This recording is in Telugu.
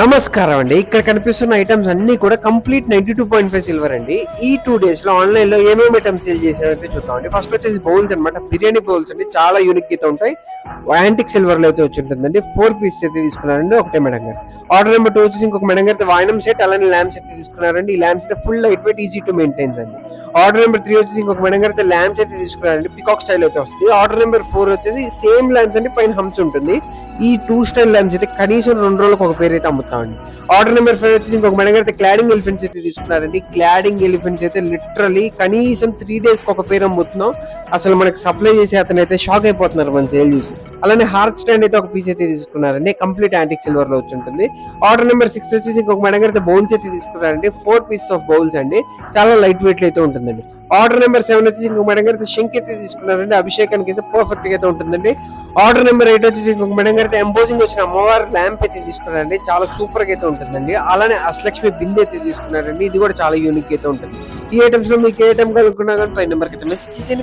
నమస్కారం అండి. ఇక్కడ కనిపిస్తున్న ఐటమ్స్ అన్ని కూడా కంప్లీట్ 92.5 సిల్వర్ అండి. ఈ 2 days లో ఆన్లైన్ లో ఏమేమి ఐటమ్స్ సేల్ చేశారైతే చూద్దాం అండి. ఫస్ట్ వచ్చేసి బౌల్స్ అనమాట, బిర్యానీ బౌల్స్ అండి, చాలా యూనిక్ అయితే ఉంటాయి. యాంటిక్ సిల్వర్ లో అయితే వచ్చి ఉంటుందండి. 4 pieces అయితే తీసుకున్నారండి ఒకటే మేడం గారు. ఆర్డర్ నెంబర్ 2 వచ్చేసి ఇంకొక మేడం గారి వాయినం సెట్, అలానే ల్యాంప్స్ అయితే తీసుకున్నారండి. ఈ ల్యాంప్స్ అయితే full light weight, easy to maintains అండి. ఆర్డర్ నెంబర్ 3 వచ్చేసి ఇంకొక మేడం గారి ల్యాంప్స్ అయితే తీసుకున్నారండి. పికాక్ స్టైల్ అయితే వస్తుంది. ఆర్డర్ నెంబర్ 4 వచ్చేసి సేమ్ ల్యాంప్స్ అండి, పైన హంప్స్ ఉంటుంది. ఈ 2 స్టైల్ ల్యాంప్స్ అయితే కనీసం 2 రోజులకు ఒక పేరు అయితే అమ్ముతామండి. ఆర్డర్ నెంబర్ 5 వచ్చేసి ఇంకొక మేడం గారు క్లాడింగ్ ఎలిఫెంట్స్ అయితే తీసుకున్నారండి. క్లాడింగ్ ఎలిఫెంట్స్ అయితే లిటరలీ కనీసం 3 days కి ఒక పేరు అమ్ముతున్నాం. అసలు మనకి సప్లై చేసే అతను అయితే షాక్ అయిపోతున్నారు మన సేల్ చూసి. అలానే హార్ట్ స్టాండ్ అయితే ఒక పీస్ అయితే తీసుకున్నారండి, కంప్లీట్ యాంటిక్ సిల్వర్ లో వచ్చి ఉంటుంది. ఆర్డర్ నెంబర్ 6 వచ్చేసి ఇంకొక మేడం గారు బౌల్స్ అయితే తీసుకున్నారండి. 4 pieces ఆఫ్ బౌల్స్ అండి, చాలా లైట్ వెయిట్ అయితే ఉంటుందండి. ఆర్డర్ నెంబర్ 7 వచ్చేసి ఇంకొక మేడం గారు శంక్ అయితే తీసుకున్నారండి, అభిషేకానికి అయితే పర్ఫెక్ట్ గా అయితే ఉంటుందండి. ఆర్డర్ నెంబర్ 8 వచ్చేసి ఇంకొక మేడం గారు ఎంపోజింగ్ వచ్చిన అమ్మవారి ల్యాంప్ అయితే తీసుకున్నారండి, చాలా సూపర్ గా అయితే ఉంటుందండి. అలానే అష్టలక్ష్మి బిందె అయితే తీసుకున్నారండి, ఇది కూడా చాలా యూనిక్ అయితే ఉంటుంది. ఈ ఐటమ్స్ లో మీకు ఏ ఐటమ్ కనుక్కున్నా కానీ పై నెంబర్ కి అయితే మెసేజ్ చేసి